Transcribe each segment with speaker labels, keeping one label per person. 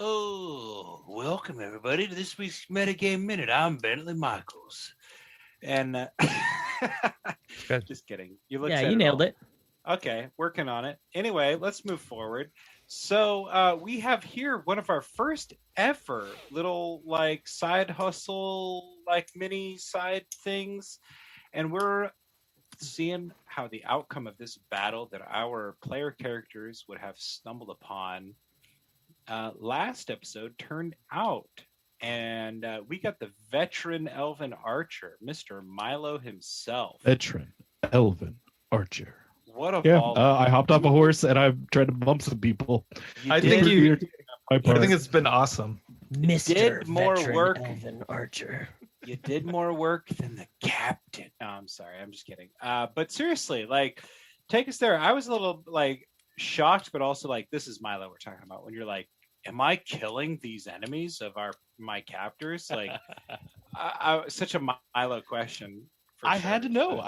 Speaker 1: Oh, welcome everybody to this week's Metagame Minute. I'm Bentley Michaels, and
Speaker 2: Good.
Speaker 1: just kidding. You look
Speaker 3: Yeah,
Speaker 1: said
Speaker 3: you
Speaker 1: it
Speaker 3: nailed
Speaker 1: all.
Speaker 3: it.
Speaker 1: Okay, working on it. Anyway, let's move forward. So we have here one of our first ever little like side hustle, like mini side things, and we're seeing how the outcome of this battle that our player characters would have stumbled upon last episode turned out. And we got the veteran elven archer, Mr. Milo himself.
Speaker 2: Veteran Elvin Archer.
Speaker 1: What a
Speaker 2: Yeah,
Speaker 1: ball.
Speaker 2: I hopped off a horse and I've tried to bump some people.
Speaker 1: You
Speaker 4: I
Speaker 1: did,
Speaker 4: think you.
Speaker 2: My
Speaker 4: I
Speaker 2: part.
Speaker 4: think it's been awesome.
Speaker 3: Mr.
Speaker 1: did more
Speaker 3: Veteran
Speaker 1: work.
Speaker 3: Elven Archer.
Speaker 1: you did more work than the captain. No, I'm sorry. I'm just kidding. But seriously, like, take us there. I was a little like shocked, but also like, this is Milo we're talking about. When you're like, am I killing these enemies of my captors? Like, such a Milo question.
Speaker 2: I had to know.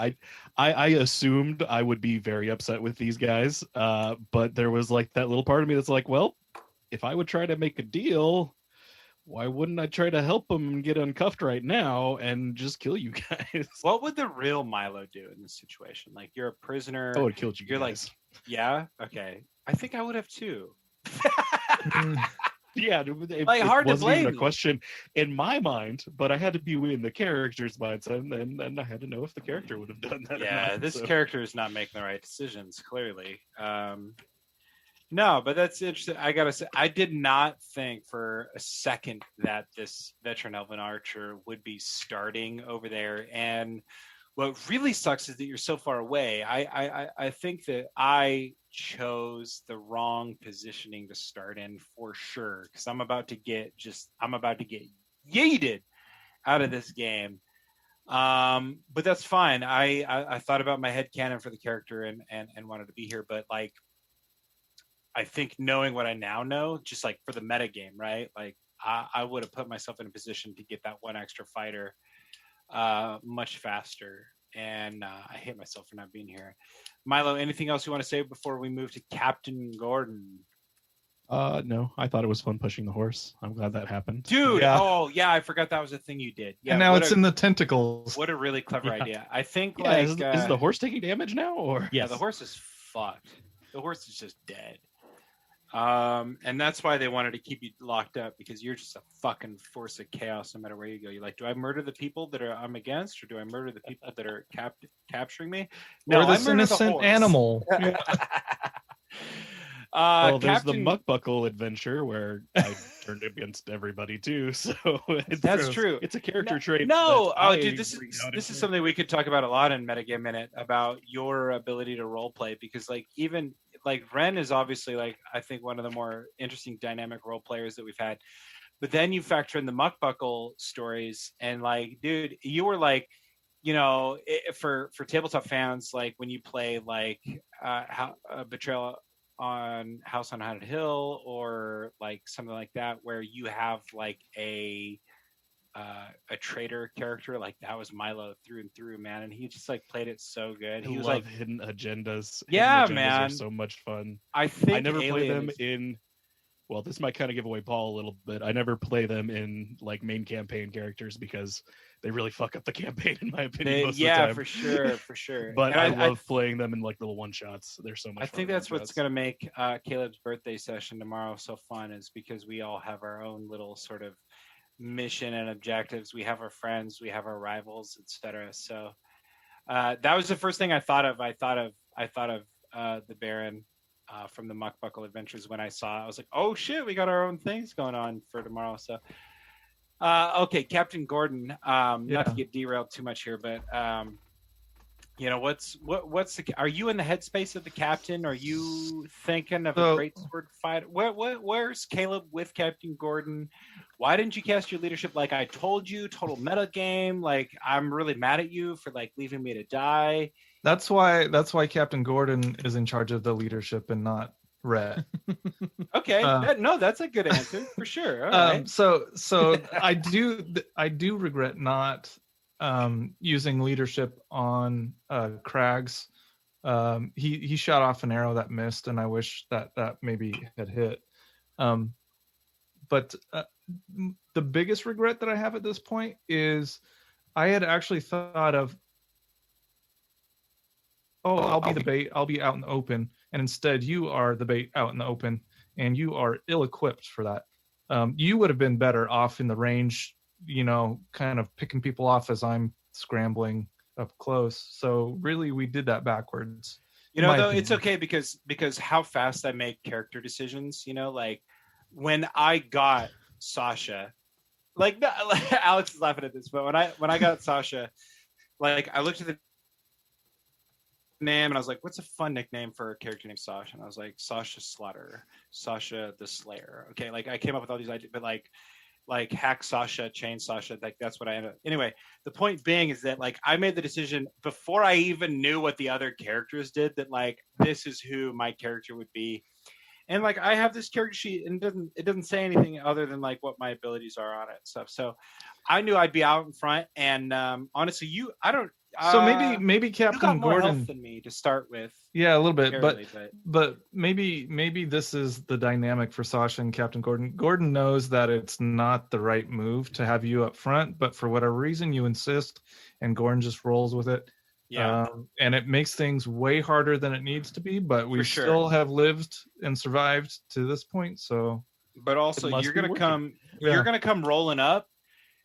Speaker 2: I assumed I would be very upset with these guys, but there was like that little part of me that's like, well, if I would try to make a deal, why wouldn't I try to help them and get uncuffed right now and just kill you guys?
Speaker 1: What would the real Milo do in this situation? Like, you're a prisoner.
Speaker 2: I would have killed you
Speaker 1: You're
Speaker 2: guys.
Speaker 1: like, yeah, okay. I think I would have too.
Speaker 2: Yeah,
Speaker 1: Like, hard to
Speaker 2: wasn't even
Speaker 1: blame.
Speaker 2: a question in my mind, but I had to be in the character's mindset, and I had to know if the character would have done that.
Speaker 1: Yeah,
Speaker 2: or not,
Speaker 1: this
Speaker 2: so.
Speaker 1: character is not making the right decisions, clearly. No, but that's interesting. I gotta say, I did not think for a second that this veteran elven archer would be starting over there. And what really sucks is that you're so far away. I think that I chose the wrong positioning to start in for sure, because I'm about to get yeeted out of this game. But that's fine. I thought about my headcanon for the character and wanted to be here, but like, I think knowing what I now know, just like for the meta game, right? Like, I would have put myself in a position to get that one extra fighter much faster. And I hate myself for not being here. Milo, anything else you want to say before we move to Captain Gordon?
Speaker 2: No, I thought it was fun pushing the horse. I'm glad that happened.
Speaker 1: Dude,
Speaker 4: Yeah.
Speaker 1: oh yeah, I forgot that was a thing you did. Yeah,
Speaker 4: And now
Speaker 1: what
Speaker 4: it's
Speaker 1: a,
Speaker 4: in the tentacles.
Speaker 1: what a really clever
Speaker 2: Yeah.
Speaker 1: idea. I think
Speaker 2: Yeah,
Speaker 1: like
Speaker 2: is the horse taking damage now, or
Speaker 1: yeah, the horse is fucked. The horse is just dead. And that's why they wanted to keep you locked up, because you're just a fucking force of chaos no matter where you go. You're like, do I murder the people that I'm against, or do I murder the people that are capturing me? No,
Speaker 4: or
Speaker 1: I
Speaker 4: this
Speaker 1: murder the
Speaker 4: innocent
Speaker 1: horse.
Speaker 4: animal.
Speaker 2: Well, there's
Speaker 1: Captain,
Speaker 2: the Muckbuckle adventure where I turned against everybody too. So
Speaker 1: that's true.
Speaker 2: It's a character trait.
Speaker 1: No,
Speaker 2: that
Speaker 1: oh,
Speaker 2: I
Speaker 1: dude, this
Speaker 2: bring
Speaker 1: is
Speaker 2: out
Speaker 1: this
Speaker 2: in
Speaker 1: is something we could talk about a lot in Metagame Minute, about your ability to role play, because like, even like, Ren is obviously like, I think, one of the more interesting dynamic role players that we've had. But then you factor in the Muckbuckle stories, and like, dude, you were like, for tabletop fans, like when you play like Betrayal on House on Haunted Hill, or like something like that, where you have like a traitor character, like that was Milo through and through, man. And he just like played it so good.
Speaker 2: I
Speaker 1: He was
Speaker 2: love
Speaker 1: like,
Speaker 2: hidden agendas.
Speaker 1: yeah,
Speaker 2: Hidden agendas
Speaker 1: man.
Speaker 2: are so much fun.
Speaker 1: I think
Speaker 2: I never play them
Speaker 1: Alien
Speaker 2: in. Well, this might kind of give away Paul a little bit. I never play them in like main campaign characters because they really fuck up the campaign, in my opinion. Most of the time.
Speaker 1: for sure.
Speaker 2: But
Speaker 1: And
Speaker 2: I love playing them in like little one shots. They're so much.
Speaker 1: I
Speaker 2: fun
Speaker 1: think that's what's
Speaker 2: one-shots.
Speaker 1: going to make Caleb's birthday session tomorrow so fun, is because we all have our own little sort of mission and objectives. We have our friends, we have our rivals, etc. So that was the first thing I thought of. I thought of the Baron from the Muckbuckle Adventures when I saw it. I was like, oh shit, we got our own things going on for tomorrow. So okay, Captain Gordon. Not to get derailed too much here, but what's the? Are you in the headspace of the captain? Are you thinking of a great sword fight? Where's Caleb with Captain Gordon? Why didn't you cast your leadership like I told you? Total meta game. Like, I'm really mad at you for like leaving me to die.
Speaker 4: That's why Captain Gordon is in charge of the leadership and not Rhett.
Speaker 1: Okay, that's a good answer for sure. All right.
Speaker 4: So I do regret not using leadership on Craggs. He shot off an arrow that missed, and I wish that maybe had hit. But the biggest regret that I have at this point is I had actually thought of, I'll be the bait, I'll be out in the open, and instead you are the bait out in the open, and you are ill-equipped for that. You would have been better off in the range, kind of picking people off as I'm scrambling up close. So really, we did that backwards.
Speaker 1: Though it's okay because how fast I make character decisions. Like when I got Sasha, like Alex is laughing at this, but when I got Sasha, like I looked at the name and I was like, what's a fun nickname for a character named Sasha? And I was like, Sasha Slaughter, Sasha the Slayer. Okay, like I came up with all these ideas, but like Hack Sasha, Chain Sasha, like that's what I ended up. Anyway, the point being is that like I made the decision before I even knew what the other characters did, that like this is who my character would be. And like I have this character sheet and it doesn't say anything other than like what my abilities are on it and stuff. So I knew I'd be out in front. And honestly,
Speaker 4: so maybe Captain
Speaker 1: you got more
Speaker 4: Gordon
Speaker 1: health than me to start with.
Speaker 4: Yeah, a little bit,
Speaker 1: Barely,
Speaker 4: but maybe this is the dynamic for Sasha and Captain Gordon. Gordon knows that it's not the right move to have you up front, but for whatever reason you insist, and Gordon just rolls with it.
Speaker 1: Yeah,
Speaker 4: and it makes things way harder than it needs to be, but we still have lived and survived to this point. So,
Speaker 1: but also you're gonna come rolling up.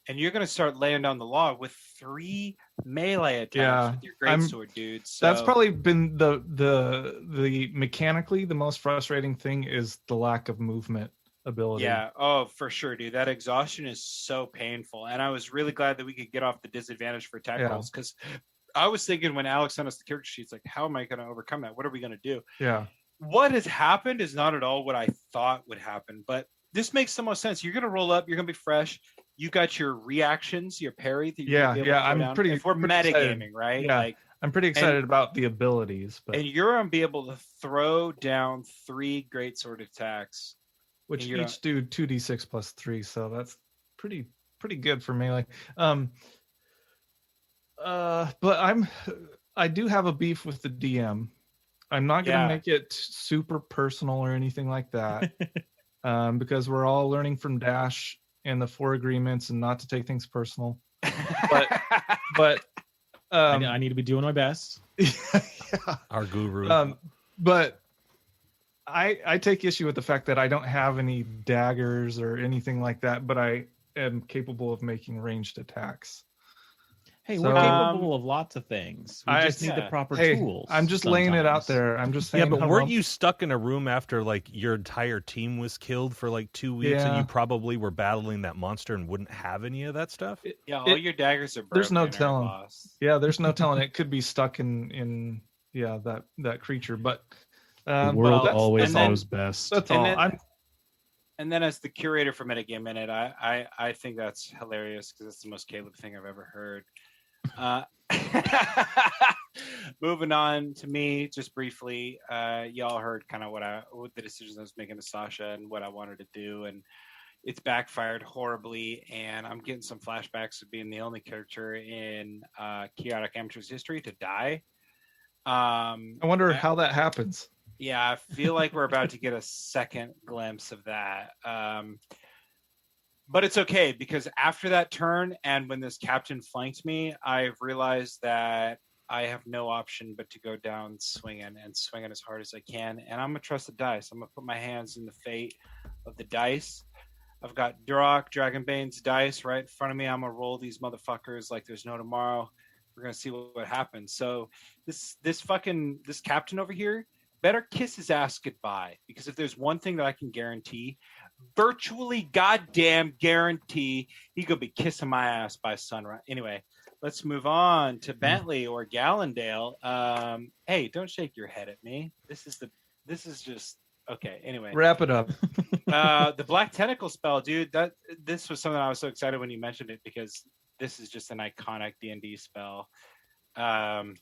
Speaker 1: And you're going to start laying down the log with 3 melee attacks with your greatsword, dude. So
Speaker 4: that's probably been the mechanically the most frustrating thing is the lack of movement ability.
Speaker 1: Yeah. Oh, for sure, dude. That exhaustion is so painful. And I was really glad that we could get off the disadvantage for attack rolls, because I was thinking when Alex sent us the character sheets, like, how am I going to overcome that? What are we going to do?
Speaker 4: Yeah.
Speaker 1: What has happened is not at all what I thought would happen, but this makes the most sense. You're going to roll up. You're going to be fresh. You got your reactions, your parry. That
Speaker 4: I'm pretty.
Speaker 1: If we're metagaming, right?
Speaker 4: Yeah, like, I'm pretty excited about the abilities.
Speaker 1: And you're going to be able to throw down 3 greatsword attacks,
Speaker 4: which each do 2d6 plus 3. So that's pretty good for melee. But I do have a beef with the DM. I'm not going to make it super personal or anything like that, because we're all learning from Dash and the 4 agreements and not to take things personal. But
Speaker 3: I need to be doing my best.
Speaker 5: Our guru.
Speaker 4: But I take issue with the fact that I don't have any daggers or anything like that, but I am capable of making ranged attacks.
Speaker 3: Hey, we're capable of lots of things. We just need the proper tools.
Speaker 4: I'm just laying it out there. I'm just saying.
Speaker 5: Yeah, but weren't you stuck in a room after like your entire team was killed for like 2 weeks, and you probably were battling that monster and wouldn't have any of that stuff?
Speaker 1: All your daggers are broken.
Speaker 4: There's no telling. Yeah, there's no telling. It could be stuck in that creature. But
Speaker 2: the world always knows best.
Speaker 4: That's all.
Speaker 1: And then as the curator for Metagame Minute, I think that's hilarious because it's the most Caleb thing I've ever heard. Moving on to me, just briefly, y'all heard kind of what the decisions I was making to Sasha and what I wanted to do, and it's backfired horribly, and I'm getting some flashbacks of being the only character in Chaotic Amateur's history to die.
Speaker 4: I wonder how that happens.
Speaker 1: Yeah, I feel like we're about to get a second glimpse of that. But it's okay, because after that turn and when this captain flanked me, I've realized that I have no option but to go down swinging as hard as I can. And I'm going to trust the dice. I'm going to put my hands in the fate of the dice. I've got Duroc, Dragonbane's dice right in front of me. I'm going to roll these motherfuckers like there's no tomorrow. We're going to see what happens. So this captain over here better kiss his ass goodbye, because if there's one thing that I can guarantee, virtually goddamn guarantee, he could be kissing my ass by sunrise. Anyway, let's move on to Bentley or Gallendale. Hey, don't shake your head at me. This is just okay. Anyway,
Speaker 4: wrap it up.
Speaker 1: The Black Tentacle spell, dude. This was something I was so excited when you mentioned it, because this is just an iconic D&D spell. And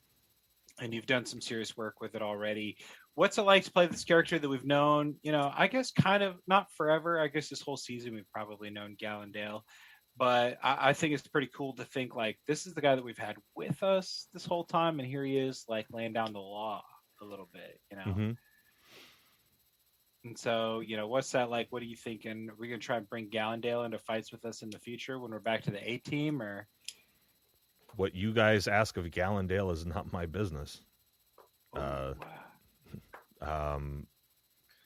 Speaker 1: you've done some serious work with it already. What's it like to play this character that we've known, I guess kind of not forever. I guess this whole season we've probably known Gallendale, but I think it's pretty cool to think like this is the guy that we've had with us this whole time, and here he is like laying down the law a little bit,
Speaker 5: Mm-hmm.
Speaker 1: And so, what's that like? What are you thinking? Are we gonna try and bring Gallendale into fights with us in the future when we're back to the A team, or
Speaker 5: what you guys ask of Gallendale is not my business.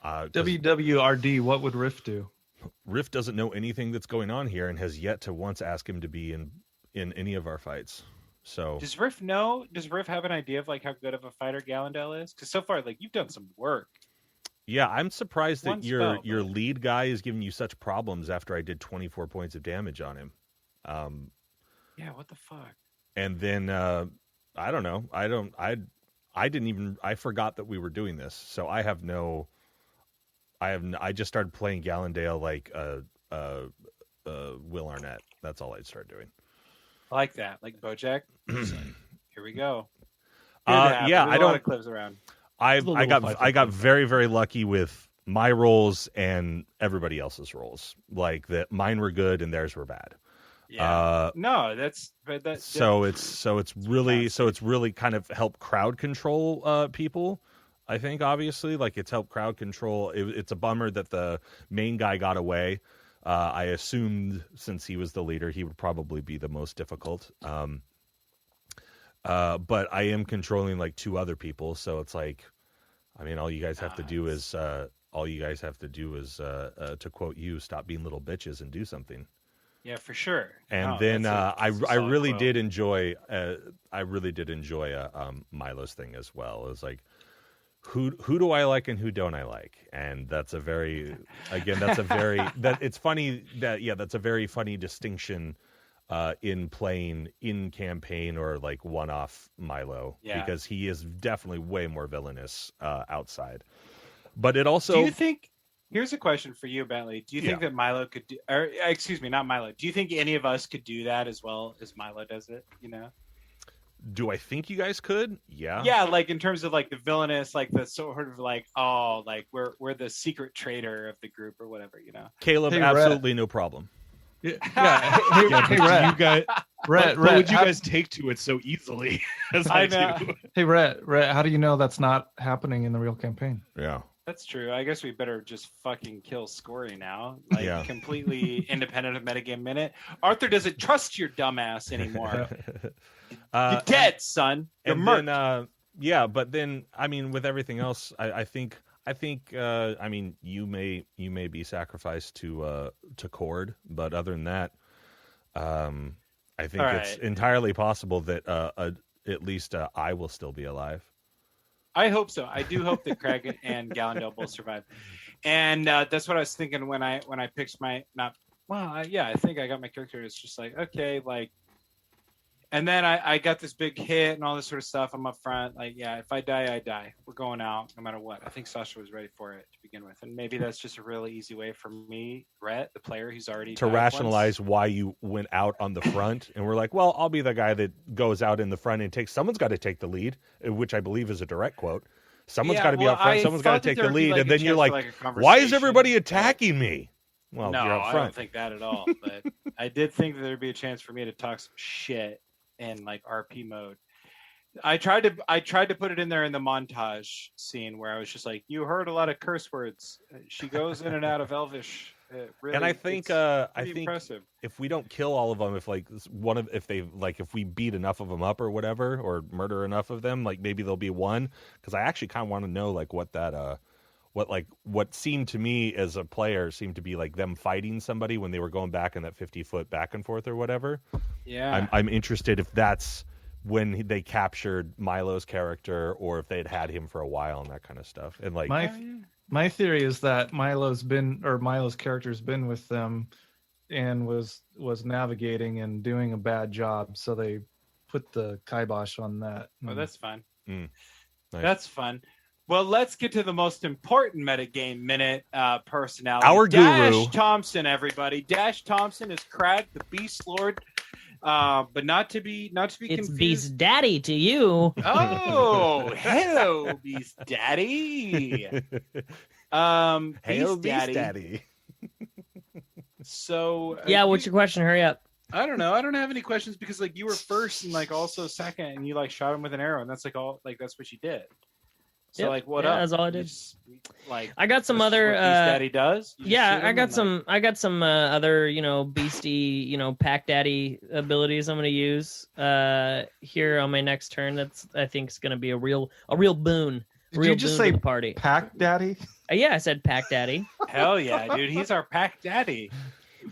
Speaker 4: WWRD, what would Riff do?
Speaker 5: Riff doesn't know anything that's going on here and has yet to once ask him to be in any of our fights. So
Speaker 1: does Riff know? Does Riff have an idea of like how good of a fighter Gallendale is? Because so far, like you've done some work.
Speaker 5: Yeah, I'm surprised
Speaker 1: One
Speaker 5: that your
Speaker 1: spell, but-
Speaker 5: lead guy is giving you such problems after I did 24 points of damage on him.
Speaker 1: Yeah, what the fuck?
Speaker 5: And then I don't know. I forgot that we were doing this, so I just started playing Gallendale like Will Arnett. That's all I started doing.
Speaker 1: I like that, like BoJack. Here we go.
Speaker 5: Yeah,
Speaker 1: There's
Speaker 5: I
Speaker 1: a
Speaker 5: don't.
Speaker 1: lot of clips around.
Speaker 5: I
Speaker 2: little
Speaker 5: got
Speaker 2: 5-15.
Speaker 5: very, very lucky with my rolls and everybody else's rolls. Like that, mine were good and theirs were bad.
Speaker 1: Yeah. No, that's
Speaker 5: So it's really kind of helped crowd control people. I think obviously like it's helped crowd control. It's a bummer that the main guy got away. I assumed since he was the leader, he would probably be the most difficult. But I am controlling like 2 other people, so it's like, I mean, all you guys have to do is to quote you, stop being little bitches and do something.
Speaker 1: Yeah, for sure.
Speaker 5: And
Speaker 1: No,
Speaker 5: then
Speaker 1: that's a
Speaker 5: I
Speaker 1: solid
Speaker 5: really
Speaker 1: quote.
Speaker 5: did enjoy Milo's thing as well. It was like, who do I like and who don't I like? And that's a very that's a very funny distinction in playing in campaign or like one-off Milo, because he is definitely way more villainous outside. But it also,
Speaker 1: Do you think? Here's a question for you, Bentley. Do you think that Milo could do, or excuse me, not Milo? Do you think any of us could do that as well as Milo does it?
Speaker 5: do I think you guys could?
Speaker 1: Yeah, like in terms of like the villainous, like the sort of like, oh, like we're the secret traitor of the group or whatever,
Speaker 5: Caleb,
Speaker 4: Hey,
Speaker 5: absolutely no problem.
Speaker 4: Yeah.
Speaker 2: Hey,
Speaker 4: Rhett.
Speaker 2: you guys,
Speaker 4: Rhett,
Speaker 2: but would you
Speaker 4: how-
Speaker 2: guys take to it so easily as
Speaker 1: I
Speaker 2: I
Speaker 1: know.
Speaker 2: do?
Speaker 4: Hey, Rhett, how do you know that's not happening in the real campaign?
Speaker 5: Yeah.
Speaker 1: That's true. I guess we better just fucking kill Scory now. Like completely independent of Metagame Minute. Arthur doesn't trust your dumbass anymore. You're dead, son. You're murked.
Speaker 5: But then I mean, with everything else, I think I mean, you may be sacrificed to Cord, but other than that, I think it's entirely possible that at least I will still be alive.
Speaker 1: I hope so. I do hope that Craig and Gallendale both survive, and that's what I was thinking when I picked my I think I got my character. It's just like, okay, like, and then I got this big hit and all this sort of stuff. I'm up front, like, yeah, if I die, I die. We're going out no matter what. I think Sasha was ready for it to begin with, and maybe that's just a really easy way for me, Rhett, the player who's already
Speaker 5: to
Speaker 1: died
Speaker 5: rationalize
Speaker 1: once.
Speaker 5: why you went out on the front, and we're like, well, I'll be the guy that goes out in the front and takes. Someone's got to take the lead, which I believe is a direct quote. Someone's got to be up front. Someone's got to take the lead, and then you're like, why is everybody attacking me? Well,
Speaker 1: no,
Speaker 5: you're up
Speaker 1: I
Speaker 5: front.
Speaker 1: don't think that at all. But I did think that there'd be a chance for me to talk some shit in like RP mode. I tried to put it in there in the montage scene where I was just like, you heard a lot of curse words. She goes in and out of Elvish. Really,
Speaker 5: and I think
Speaker 1: impressive.
Speaker 5: if we don't kill all of them, if we beat enough of them up or whatever, or murder enough of them, like maybe there'll be one. Because I actually kind of want to know like what that what seemed to me as a player seemed to be like them fighting somebody when they were going back in that 50-foot back and forth or whatever.
Speaker 1: Yeah,
Speaker 5: I'm interested if that's when they captured Milo's character or if they'd had him for a while and that kind of stuff. And like
Speaker 4: my theory is that Milo's character's been with them and was navigating and doing a bad job, so they put the kibosh on that.
Speaker 1: Oh, that's fun.
Speaker 5: Nice.
Speaker 1: That's fun. Well, let's get to the most important metagame minute personality.
Speaker 5: Our
Speaker 1: Dash
Speaker 5: guru.
Speaker 1: Thompson, everybody. Dash Thompson is Crag, the Beast Lord, but not to be
Speaker 6: It's
Speaker 1: confused.
Speaker 6: Beast Daddy to you.
Speaker 1: Oh, hello, Beast Daddy.
Speaker 5: Hail
Speaker 1: Beast
Speaker 5: Beast Daddy.
Speaker 1: So
Speaker 6: Yeah, what's your question? Hurry up.
Speaker 1: I don't know. I don't have any questions because like you were first and like also second, and you like shot him with an arrow, and that's like all like that's what you did. So
Speaker 6: Yep.
Speaker 1: like, what
Speaker 6: Yeah,
Speaker 1: up?
Speaker 6: that's all I did.
Speaker 1: You just, like,
Speaker 6: I got some
Speaker 1: this is
Speaker 6: other.
Speaker 1: what Beast Daddy does. You just
Speaker 6: Yeah,
Speaker 1: shoot
Speaker 6: I
Speaker 1: him
Speaker 6: got
Speaker 1: and,
Speaker 6: some. I got some other, beastie, pack daddy abilities I'm gonna use here on my next turn. That's I think is gonna be a real boon.
Speaker 4: Did
Speaker 6: real
Speaker 4: you just
Speaker 6: boon
Speaker 4: say
Speaker 6: to the party?
Speaker 4: Pack Daddy?
Speaker 6: Yeah, I said pack daddy.
Speaker 1: Hell yeah, dude. He's our pack daddy.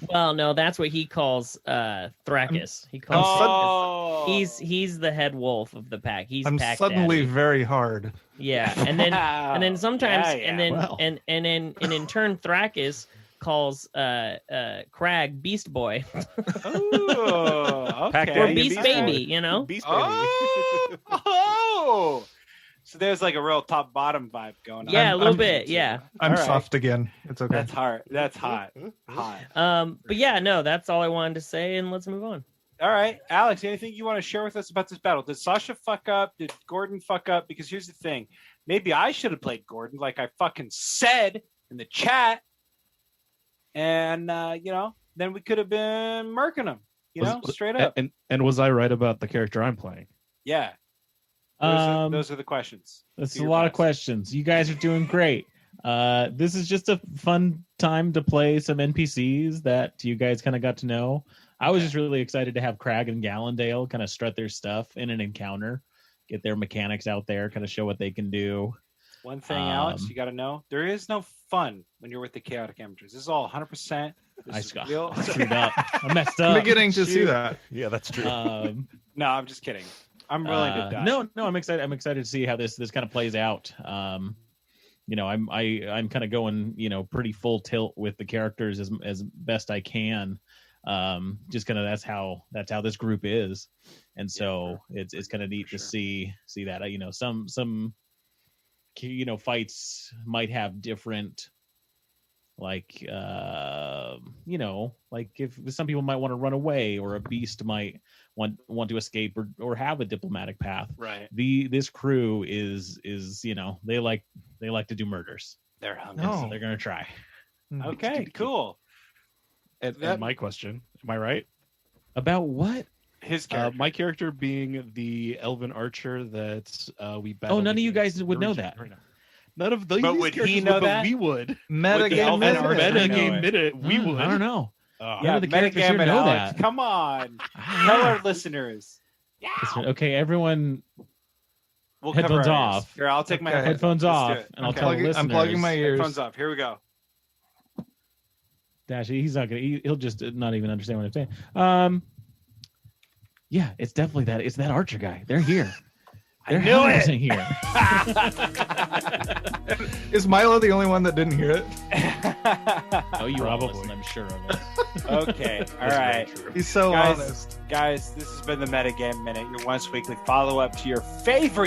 Speaker 6: Well, no, that's what he calls Thrakus. He calls
Speaker 1: Oh,
Speaker 6: he's the head wolf of the pack. He's
Speaker 4: I'm
Speaker 6: pack
Speaker 4: suddenly
Speaker 6: daddy.
Speaker 4: very hard.
Speaker 6: Yeah, and then sometimes
Speaker 1: Yeah, yeah.
Speaker 6: and then
Speaker 2: Wow.
Speaker 6: and in turn Thrakus calls Crag Beast Boy
Speaker 1: Oh,
Speaker 5: Pack
Speaker 1: okay.
Speaker 6: or
Speaker 5: Daddy,
Speaker 6: Beast
Speaker 5: Beast
Speaker 6: Baby,
Speaker 5: Beast Baby.
Speaker 1: Oh, so there's like a real top bottom vibe going on.
Speaker 6: Yeah, a little
Speaker 4: I'm-
Speaker 6: bit, yeah.
Speaker 4: I'm
Speaker 1: All right.
Speaker 4: soft again. It's okay.
Speaker 1: That's hard. That's hot. Hot.
Speaker 6: But yeah, no, that's all I wanted to say, and let's move on.
Speaker 1: All right, Alex, anything you want to share with us about this battle? Did Sasha fuck up? Did Gordon fuck up? Because here's the thing. Maybe I should have played Gordon like I fucking said in the chat. And, then we could have been murking him, straight up.
Speaker 2: And was I right about the character I'm playing?
Speaker 1: Yeah. Those are the questions.
Speaker 3: That's
Speaker 1: Do
Speaker 3: a
Speaker 1: your
Speaker 3: lot of
Speaker 1: best.
Speaker 3: questions. You guys are doing great. This is just a fun time to play some NPCs that you guys kind of got to know. I was just really excited to have Crag and Gallendale kind of strut their stuff in an encounter, get their mechanics out there, kind of show what they can do.
Speaker 1: One thing, Alex, you got to know, there is no fun when you're with the Chaotic Amateurs. This is all 100%. This
Speaker 3: I
Speaker 1: is real.
Speaker 3: screwed up. I messed
Speaker 4: I'm
Speaker 3: up.
Speaker 4: beginning to see that.
Speaker 5: Yeah, that's true.
Speaker 1: No, I'm just kidding. I'm willing to die.
Speaker 3: No, I'm excited. I'm excited to see how this kind of plays out. I'm kind of going, pretty full tilt with the characters as best I can. Just kind of that's how this group is, and so it's kind of neat to see that. Some fights might have different. Like if some people might want to run away, or a beast might want to escape or have a diplomatic path.
Speaker 1: Right.
Speaker 3: This crew is they like to do murders.
Speaker 1: They're hungry.
Speaker 4: No.
Speaker 3: So they're gonna try.
Speaker 1: Okay, cool.
Speaker 2: And my question, am I right?
Speaker 3: About what?
Speaker 1: His character.
Speaker 2: My character being the elven archer that we battled.
Speaker 3: Oh, none of you
Speaker 2: against
Speaker 3: guys would know
Speaker 2: originally.
Speaker 3: that.
Speaker 2: Right now. None of these
Speaker 1: But would
Speaker 2: characters
Speaker 1: he know
Speaker 2: would,
Speaker 1: that?
Speaker 2: But we would.
Speaker 4: Meta
Speaker 1: With the
Speaker 4: game
Speaker 1: Elven
Speaker 4: minute.
Speaker 1: Archer.
Speaker 2: Meta
Speaker 1: know
Speaker 2: game
Speaker 1: it.
Speaker 2: minute, we would.
Speaker 3: I don't know.
Speaker 1: Yeah,
Speaker 3: None of the characters here
Speaker 1: metagame
Speaker 3: know
Speaker 1: and Alex.
Speaker 3: that.
Speaker 1: Come on. Tell our listeners.
Speaker 3: Okay, everyone,
Speaker 1: We'll
Speaker 3: Headphones
Speaker 1: cover ours.
Speaker 3: off.
Speaker 1: Here, I'll take my
Speaker 4: Okay.
Speaker 3: headphones
Speaker 1: Let's do
Speaker 3: off,
Speaker 1: it.
Speaker 3: and I'll
Speaker 1: Okay.
Speaker 3: tell the listeners.
Speaker 4: I'm plugging my ears.
Speaker 1: Headphones off. Here we go.
Speaker 3: Dash, he's not gonna. He'll just not even understand what I'm saying. Yeah, it's definitely that. It's that Archer guy. They're here. They're
Speaker 1: knew it!
Speaker 3: 100% here.
Speaker 4: Is Milo the only one that didn't hear it?
Speaker 3: Oh, you all
Speaker 2: Probably.
Speaker 3: listen, I'm sure of it.
Speaker 1: Okay. All right.
Speaker 4: He's so
Speaker 1: Guys,
Speaker 4: honest.
Speaker 1: Guys, this has been the Metagame Minute, your once weekly follow up to your favorite